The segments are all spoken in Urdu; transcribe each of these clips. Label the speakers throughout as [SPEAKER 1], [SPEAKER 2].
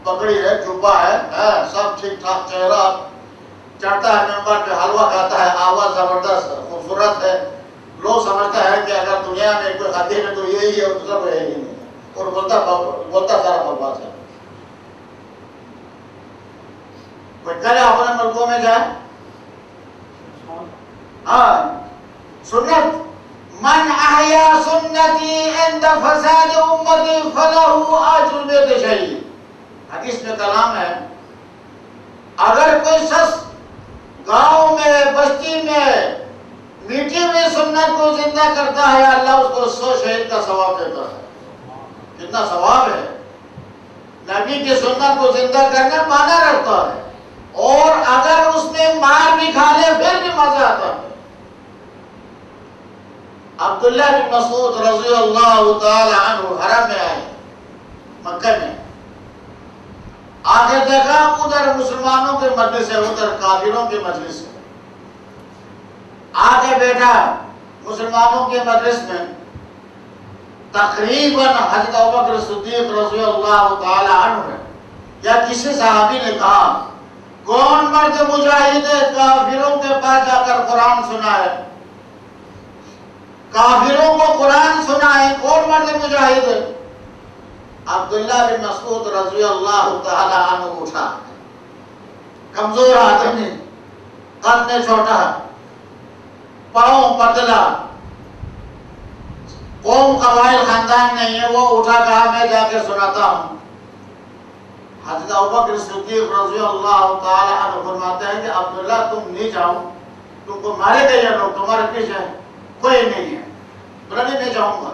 [SPEAKER 1] پگڑی ہے، جوبہ ہے، سب ٹھیک ٹھاک، چہرہ چڑھتا ہے ممبر پہ، حلوہ کھاتا ہے، آواز زبردست خوبصورت ہے، لوگ سمجھتا ہے کہ اگر دنیا میں کوئی خاتین ہے تو یہی ہے، دوسرا کوئی ہے ہی نہیں، اور بولتا سارا بکواس ہے. کوئی کرے اپنے ملکوں میں جائے. ہاں سنت من احیا سنتی عند فساد امتی فلہ اجر بید شہید. حدیث میں کلام ہے، اگر کوئی شخص گاؤں میں بستی میں میٹھی ہوئی سنت کو زندہ کرتا ہے، اللہ اس کو 100 شہید کا ثواب دیتا ہے. کتنا ثواب ہے. نبی کی سنت کو زندہ کرنا معنی رکھتا ہے، اور اگر اس میں مار بھی کھا لے پھر بھی مزہ آتا ہے. عبداللہ بن مسعود رضی اللہ تعالی عنہ حرم میں آئے، مکہ میں آگے دیکھا ادھر مسلمانوں کے مجلس ہے، ادھر کافروں کے مجلس ہے. آگے بیٹھا مسلمانوں کے مجلس میں، تقریباً حضرت ابوبکر صدیق رضی اللہ تعالی عنہ ہے یا کسی صحابی نے کہا کون مرد مجاہد کافروں کے پاس جا کر قرآن سنائے، کافروں کو قرآن سنائے، کون مرد مجاہد ہے؟ عبداللہ بن مسعود رضی اللہ تعالی عنہ اٹھا، کمزور آدمی، قد میں چھوٹا، پاؤں پتلا، قوم قبائل خاندان نہیں ہے، وہ اٹھا کہا میں جا کے سناتا ہوں. حضرت ابوبکر صدیق رضی اللہ تعالی عنہ فرماتے ہیں کہ عبداللہ تم نہیں جاؤ، تم کو مارے گئے یہ لوگ، تمہارے پیچھے کوئی نہیں ہے. بولا نہیں میں جاؤں گا.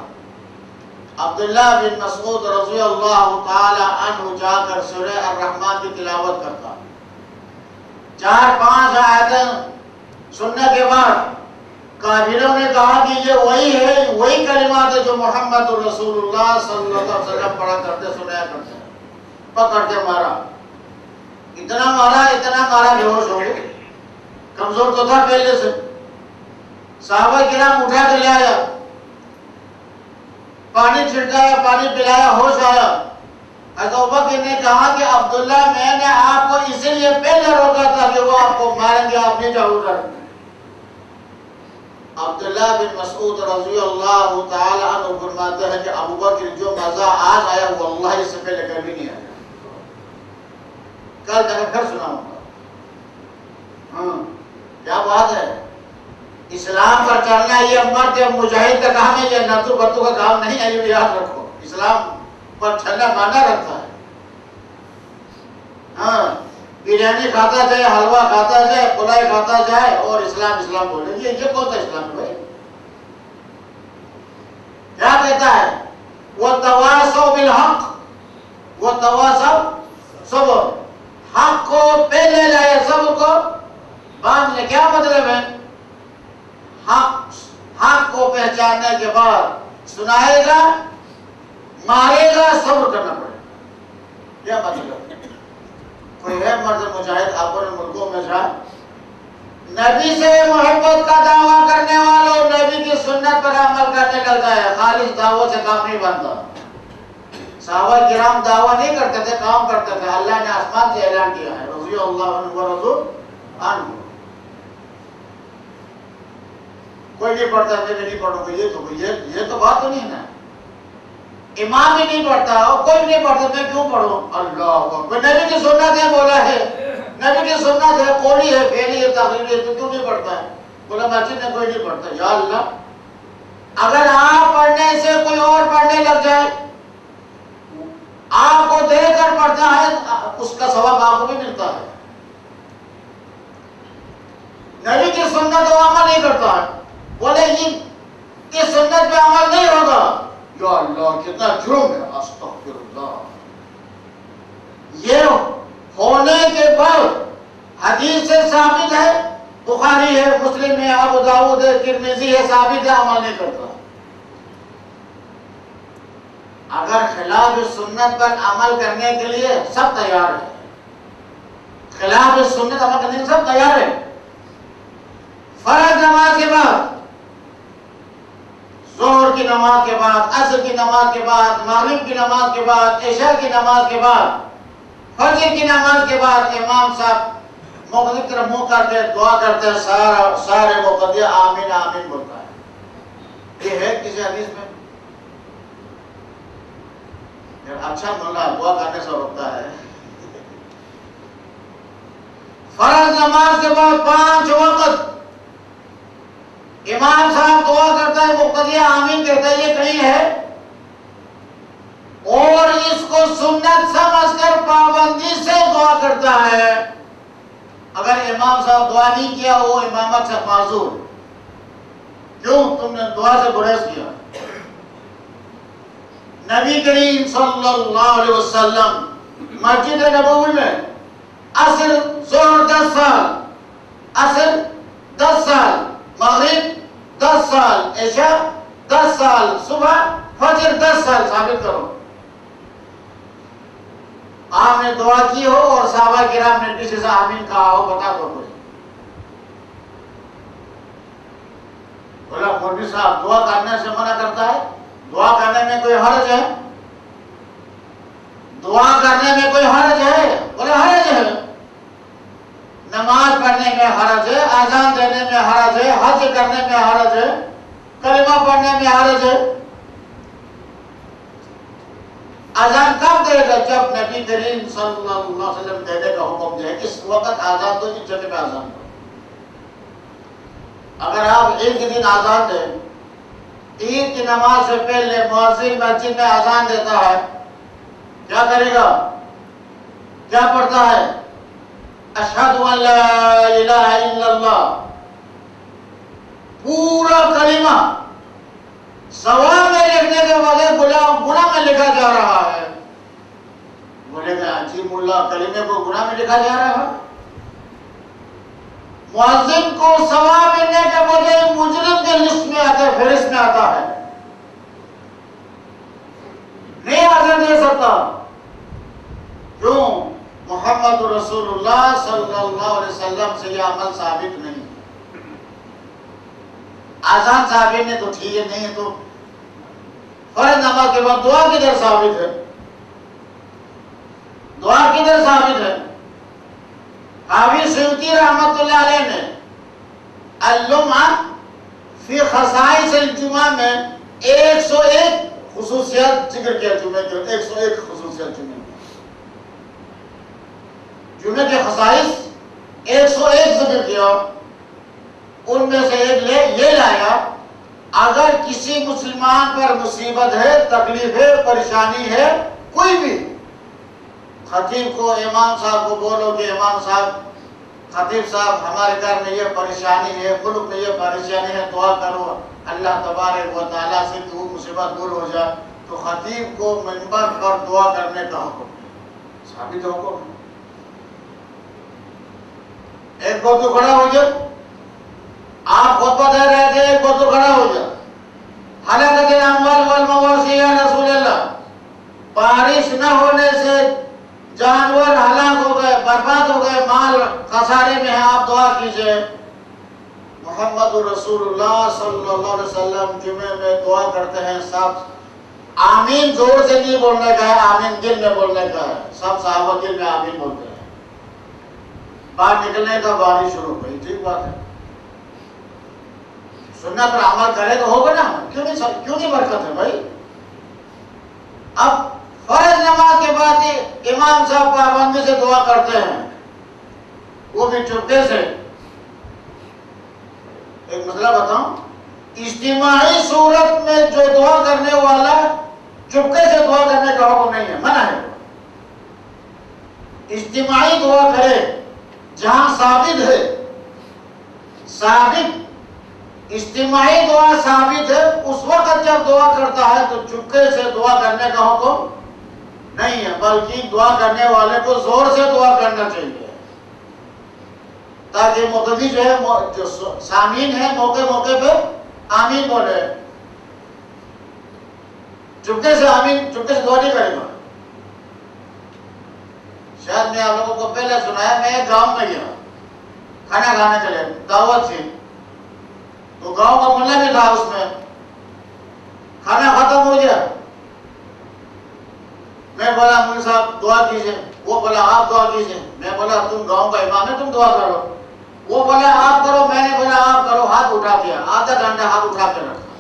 [SPEAKER 1] عبداللہ بن مسعود رضی اللہ تعالی عنہ جا کر سورہ الرحمن کی تلاوت کرتا. 4-5 آیتیں سننے کے بعد کافروں نے کہا کہ یہ وہی ہے، وہی کلمات ہے جو محمد رسول اللہ صلی اللہ علیہ وسلم پڑھا کرتے سنایا کرتے. پکڑ کے مارا، اتنا مارا بے ہوش ہو گیا. کمزور تو تھا پہلے سے. صحابہ کرام اٹھا کے لے آیا، پانی چھڑکایا، پانی پلایا، ہوش آیا. حضرت ابوبکر نے کہا کہ عبداللہ میں نے آپ کو اسی لیے پہلے روکا تھا کہ وہ آپ کو ماریں گے، آپ نہیں جاؤ ادھر. عبداللہ بن مسعود رضی اللہ تعالی عنہ فرماتے ہیں کہ ابوبکر جو مزہ آج آیا وہ اللہ اس سے پہلے کبھی نہیں آیا. کل جگہ پھر سناؤں گا. کیا بات ہے. اسلام پر چلنا یہ مرد مجاہد کا کام ہے، یہ نتو بتو کا کام نہیں ہے. یہ یاد رکھو، اسلام پر چلنا معنی رکھتا ہے. بریانی کھاتا جائے، حلوہ کھاتا جائے، پلائی کھاتا جائے اور اسلام بولے یہ کون سا اسلام ہے بھائی؟ کیا کہتا ہے؟ وَتَوَاصَوْا بِالْحَقِّ وَتَوَاصَوْا صَبْرًا. حق کو پہلے لائے، صبر کو بعد میں. کیا مطلب ہے؟ حق کو پہچاننے کے بعد سنائے گا، مارے گا، صبر کرنا پڑے گا. کیا مطلب ہے؟ کوئی ہے مرد مجاہد اپنے ملکوں میں جائے، نبی سے محبت کا دعویٰ کرنے والوں نبی کی سنت پر عمل کرنے لگتا ہے. خالص دعوت سے کام نہیں بنتا. صحابہ کرام دعویٰ نہیں کرتے تھے، کام کرتے تھے. اللہ نے آسمان سے اعلان کیا ہے رضی اللہ عنہ ورضوا عنہ. کوئی نہیں پڑھتا، میں نہیں پڑھوں گا، یہ تو بات تو نہیں ہے نا. امام بھی نہیں پڑھتا اور کوئی نہیں پڑھتا، میں کیوں پڑھوں؟ اللہ اکبر. نبی کی سنت ہے، بولا ہے نبی کی سنت ہے، قولی ہے، فعلی ہے، تقریری ہے، تو کیوں نہیں پڑھتا ہے؟ بولا مسجد میں کوئی نہیں پڑھتا. یا اللہ، اگر آپ پڑھنے سے کوئی اور پڑھنے لگ جائے، آپ کو دیکھ کر پڑھتا ہے، اس کا ثواب آپ کو بھی ملتا ہے. نبی کی سنت وہ عمل نہیں کرتا ہے، بولے یہ سنت پہ عمل نہیں ہوگا. یا اللہ کتنا جرم ہے. استغفر اللہ. یہ ہونے کے بعد حدیث سے ثابت ہے، بخاری ہے، مسلم ہے، ابو داؤد ہے، ترمذی ہے، ثابت ہے، عمل نہیں کرتا. اگر خلاف سنت پر عمل کرنے کے لیے سب تیار ہے، خلاف سنت عمل کرنے کے لیے سب تیار ہے. فرض نماز کے بعد، ظہر کی نماز کے بعد، عصر کی نماز کے بعد، مغرب کی نماز کے بعد، عشاء کی نماز کے بعد فجر کی نماز کے بعد امام صاحب مقتدی کی طرف منہ کرتے دعا کرتے ہیں، سارے مقتدی آمین آمین بولتا ہے۔ یہ ہے کسی حدیث میں؟ اچھا ملا دعا کرنے سے روکتا ہے۔ فرض نماز کے بعد 5 وقت امام صاحب دعا کرتا ہے، مقتدی آمین کہتا ہے، یہ کہیں ہے؟ اور اس کو سنت سمجھ کر پابندی سے دعا کرتا ہے۔ اگر امام صاحب دعا نہیں کیا وہ امامت سے معذور۔ کیوں؟ تم نے دعا سے گریز کیا۔ نبی کریم صلی اللہ علیہ وسلم مسجد نبوی میں عصر ظہر 10 سال، عصر 10 سال، مغرب 10 سال، عشاء 10 سال، صبح فجر 10 سال، ثابت کرو۔ آپ نے دعا کی ہو اور صحابہ کرام نے کسی سے آمین کہا ہو، بتا دو مجھے۔ بولا مولوی صاحب دعا کرنے سے منع کرتا ہے؟ دعا کرنے میں کوئی حرج ہے؟ دعا کرنے میں کوئی حرج ہے؟ بولے حرج ہے۔ نماز پڑھنے میں حرج ہے، اذان دینے میں حرج ہے، حج کرنے میں حرج ہے، کلمہ پڑھنے میں حرج ہے۔ اذان کب دے گا؟ جب نبی کریم صلی اللہ علیہ وسلم دینے کا حکم دے، اس وقت اذان دو، اس جگہ پہ اذان دو۔ اگر آپ عید کے دن اذان دیں، عید کی نماز سے پہلے مؤذن مسجد میں اذان دیتا ہے، کیا کرے گا؟ کیا پڑھتا ہے؟ اشہد ان لا الہ الا اللہ، پورا کلمہ ثواب میں لکھنے کے بجائے گناہ میں لکھا جا رہا ہے۔ بولے گا جی ملا کلمے کو گناہ میں لکھا جا رہا ہے؟ مؤذن کو ثواب ملنے کے بجائے مجرم کے لسٹ میں آتا ہے، فہرست میں آتا ہے، نہیں اذان دے سکتا۔ کیوں؟ محمد رسول اللہ صلی اللہ علیہ وسلم سے یہ عمل ثابت نہیں۔ اذان ثابت نہیں تو ٹھیک ہے، نہیں ہے تو فرض نماز کے بعد دعا کدھر ثابت ہے؟ دعا کدھر ثابت ہے؟ حافظ سیوطی رحمت اللہ علیہ نے اللمعہ فی خصائص الجمعہ میں 101 خصوصیات ذکر کیا، جمعہ کے 101 خصوصیات جمعہ کے خصائص 101 ذکر کیا۔ ان میں سے ایک یہ لایا، اگر کسی مسلمان پر مصیبت ہے، تکلیف ہے، پریشانی ہے، کوئی بھی، خطیب کو، امام صاحب کو بولو کہ امام صاحب، خطیب صاحب ہمارے گھر میں یہ پریشانی ہے، ملک میں یہ پریشانی ہے، دعا کرو اللہ تبارک و تعالیٰ سے کہ وہ مصیبت دور ہو جائے، تو خطیب کو منبر پر دعا کرنے کا حکم ہے، ثابت حکم ہے۔ ایک بہت کھڑا ہو جائے، آپ خطبہ دے رہے تھے، ایک بہت کھڑا ہو جائے، ہلاکت الاموال والمواشی یا رسول اللہ، بارش نہ ہونے سے جانور ہلاک ہو گئے، برباد ہو گئے، مال خسارے میں ہے، آپ دعا کیجئے۔ محمد رسول اللہ صلی اللہ علیہ وسلم جمعے میں دعا کرتے ہیں، سب آمین زور سے نہیں بولنے کا ہے، آمین دل میں بولنے کا ہے، سب صحابہ دل میں آمین بولتے ہیں۔ باہر نکلنے کا بارش شروع ہوئی، ٹھیک بات ہے، سنت پر عمل کرے تو ہوگا نا، کیوں نہیں برکت ہے بھائی؟ اب فرض نماز کے بعد امام صاحب پابندی سے دعا کرتے ہیں، وہ بھی چپکے سے۔ ایک مسئلہ بتاؤں، اجتماعی صورت میں جو دعا کرنے والا چپکے سے دعا کرنے کا حکم نہیں ہے، منع ہے۔ اجتماعی دعا کرے جہاں ثابت ہے، ثابت اجتماعی دعا ثابت ہے، اس وقت جب دعا کرتا ہے تو چپکے سے دعا کرنے کا حکم نہیں ہے، بلکہ دعا کرنے والے کو زور سے دعا کرنا چاہیے، تاکہ مقتدی جو ہے، جو سامعین ہے، موقع پہ آمین بولے۔ چپکے سے آمین، چپکے سے دعا نہیں کرے گا۔ شاید میں آپ لوگوں کو پہلے سنایا، میں ایک گاؤں میں گیا، کھانا کھانے چلے، دعوت تھی، تو گاؤں کا ملا بھی تھا، اس میں کھانا ختم ہو گیا، میں بولا مولوی صاحب دعا کیجئے، وہ بولا آپ دعا کیجئے، میں بولا تم گاؤں کا امام ہے تم دعا کرو، وہ بولا آپ کرو، میں نے بولا آپ کرو، ہاتھ اٹھا دیا، آدھا گھنٹہ ہاتھ اٹھا کے رکھا،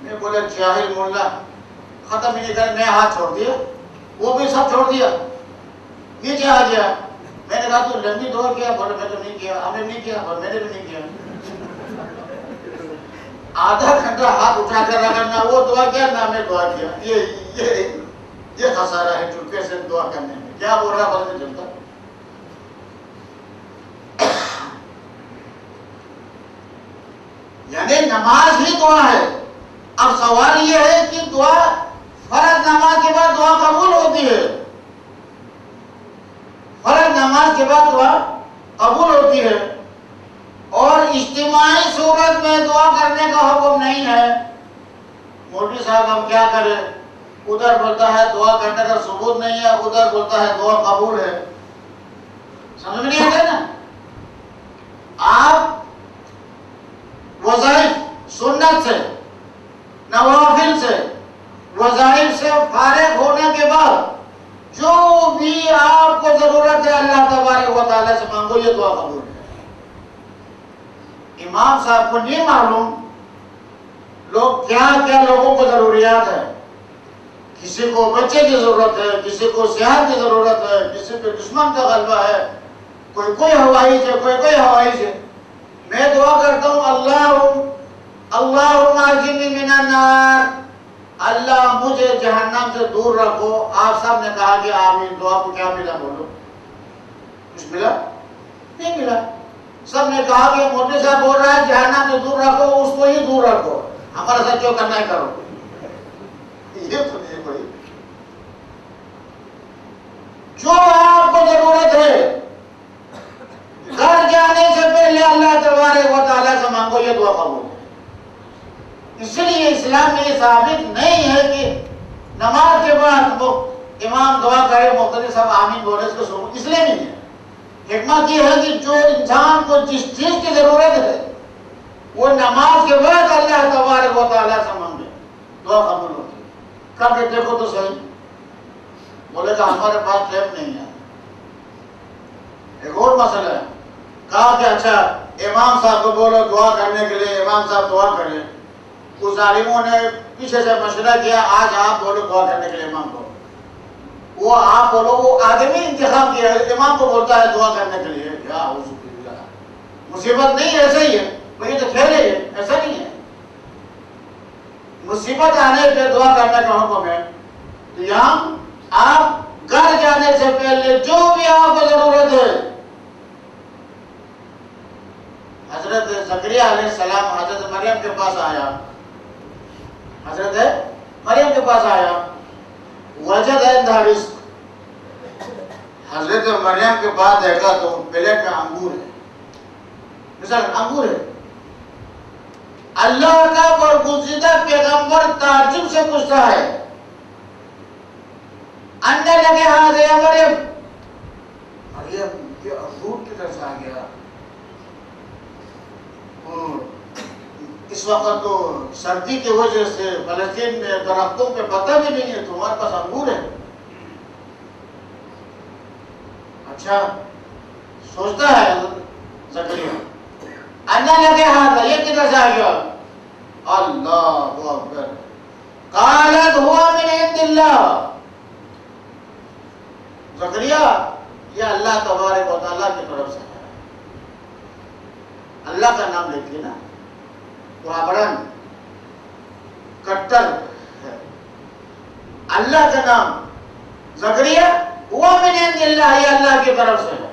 [SPEAKER 1] میں بولا جاہل مولا، ختم ہی نہیں کرے، میں ہاتھ چھوڑ دیا، وہ بھی سب چھوڑ دیا، نیچے آ گیا، میں نے کہا تو لمبی دعا کیا، بولے میں تو نہیں کیا، ہم نے نہیں کیا، اور میں نے بھی نہیں کیا، آدھا گھنٹہ ہاتھ اٹھا کر رکھا، نہ وہ دعا کیا نہ میں دعا کیا، یہ خسارہ ہے چپکے سے دعا کرنے میں، کیا بول رہا پتہ نہیں چلتا۔ یعنی نماز ہی دعا ہے۔ اب سوال یہ ہے کہ دعا فرض نماز کے بعد دعا قبول ہوتی ہے، فرض نماز کے بعد دعا قبول ہوتی ہے، اور اجتماعی صورت میں دعا کرنے کا حکم نہیں ہے۔ مولوی صاحب ہم کیا کریں، ادھر بولتا ہے دعا کرنے کا ثبوت نہیں ہے، ادھر بولتا ہے دعا قبول ہے، سمجھ میں نہیں آتا نا۔ آپ وظائف سنت سے، نوافل سے، وظائف سے فارغ ہونے کے بعد جو بھی آپ کو ضرورت ہے اللہ تبارک و تعالیٰ سے مانگو، یہ دعا قبول ہے۔ امام صاحب کو نہیں معلوم لوگ کیا کیا لوگوں کو ضروریات ہے، کسی کو بچے کی ضرورت ہے، کسی کو صحت کی ضرورت ہے، کسی پہ دشمن کا غلبہ ہے، کوئی ہوائی سے، کوئی ہوائی سے۔ میں دعا کرتا ہوں اللہم اجرنی من النار، اللہ مجھے جہنم سے دور رکھو۔ آپ سب نے کہا کہ آمین، دعا کو کیا ملا بولو، کچھ ملا؟ نہیں ملا۔ سب نے کہا کہ مولوی صاحب بول رہا ہے جہنم سے دور رکھو، اس کو ہی دور رکھو، ہمارے ساتھ جو کرنا ہے کرو۔ یہ تو نہیں کوئی، جو آپ کو ضرورت ہے گھر جانے سے پہلے اللہ تبارک و تعالیٰ سے مانگو، یہ دعا قبول ہے۔ اس لیے اسلام میں یہ ثابت نہیں ہے کہ نماز کے بعد امام دعا کرے مختلف سب آمین بولے، اس کو ثبوت اس لیے نہیں ہے۔ حکمت یہ ہے کہ جو انسان کو جس چیز کی ضرورت ہے وہ نماز کے بعد اللہ تبارک و تعالیٰ سے مانگے، دعا قبول ہوتی ہے۔ کر کے دیکھو تو صحیح، بولے کہ ہمارے پاس ٹائم نہیں ہے۔ ایک اور مسئلہ ہے، کہا کہ اچھا امام صاحب کو بولو دعا کرنے کے لیے، امام صاحب دعا کریں۔ کچھ ظالموں نے پیچھے سے مشورہ کیا، آج آپ بولو دعا کرنے کے لیے امام کو، وہ آپ بولو، وہ آدمی انتخاب کیا امام کو بولتا ہے دعا کرنے کے لیے، کیا اعوذ باللہ، مصیبت نہیں ایسا ہی ہے، یہ تو کھیل ہے، ایسا نہیں ہے۔ مصیبت آنے پہ دعا کرنے کا حکم ہے۔ تو یہاں آپ گھر جانے سے پہلے جو بھی آپ کو ضرورت ہے، حضرت زکریا علیہ السلام حضرت مریم کے پاس آیا، حضرت مریم کے پاس آیا، وجد عندها رزق، حضرت مریم کے پاس دیکھا تو پلیٹ میں انگور ہے، مثلا انگور ہے۔ اللہ کا برگزیدہ پیغمبر تعجب سے پوچھتا ہے، اندر لگے ہاتھ ہے مریم، مریم یہ انگور کی طرف سے آ گیا۔ اس وقت تو سردی کی وجہ سے فلسطین میں درختوں پہ پتہ بھی نہیں ہے، تمہارے پاس انگور ہے؟ اچھا سوچتا ہے زکریا، اندر لگے ہاتھ ہے، یہ کدھر سے آ گیا؟ اللہ اکبر، قالت ہوا من عند اللہ، زکریا یہ اللہ تبارک و تعالیٰ کی طرف سے ہے۔ اللہ کا نام لیتی نا، وابرن کٹر ہے، اللہ کا نام زکریا ہوا من عند اللہ، یہ اللہ کی طرف سے ہے۔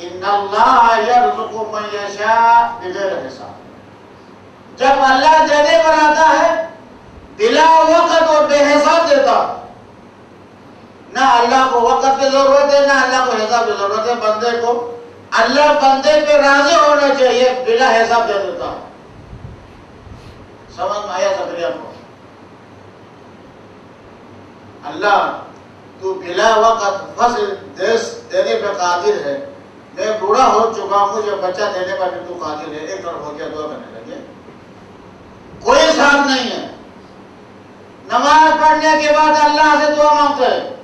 [SPEAKER 1] ان اللہ یرزق من یشاء بغیر حساب، جب اللہ دینے پر آتا ہے بلا وقت اور بے حساب دیتا، نہ اللہ کو وقت کی ضرورت ہے نہ اللہ کو حساب کی ضرورت ہے، بندے کو اللہ بندے پہ راضی ہونا چاہیے، بلا حساب دے دیتا۔ سمجھ میں آیا زکریا کو؟ اللہ تو بلا وقت فصل دینے پہ قادر ہے، میں بوڑھا ہو چکا ہوں، مجھے بچہ دینے پر بھی تو قادر ہے، ایک طرف ہو گیا دعا کرنے لگے، کوئی حساب نہیں ہے، نماز پڑھنے کے بعد اللہ سے دعا مانگتے ہیں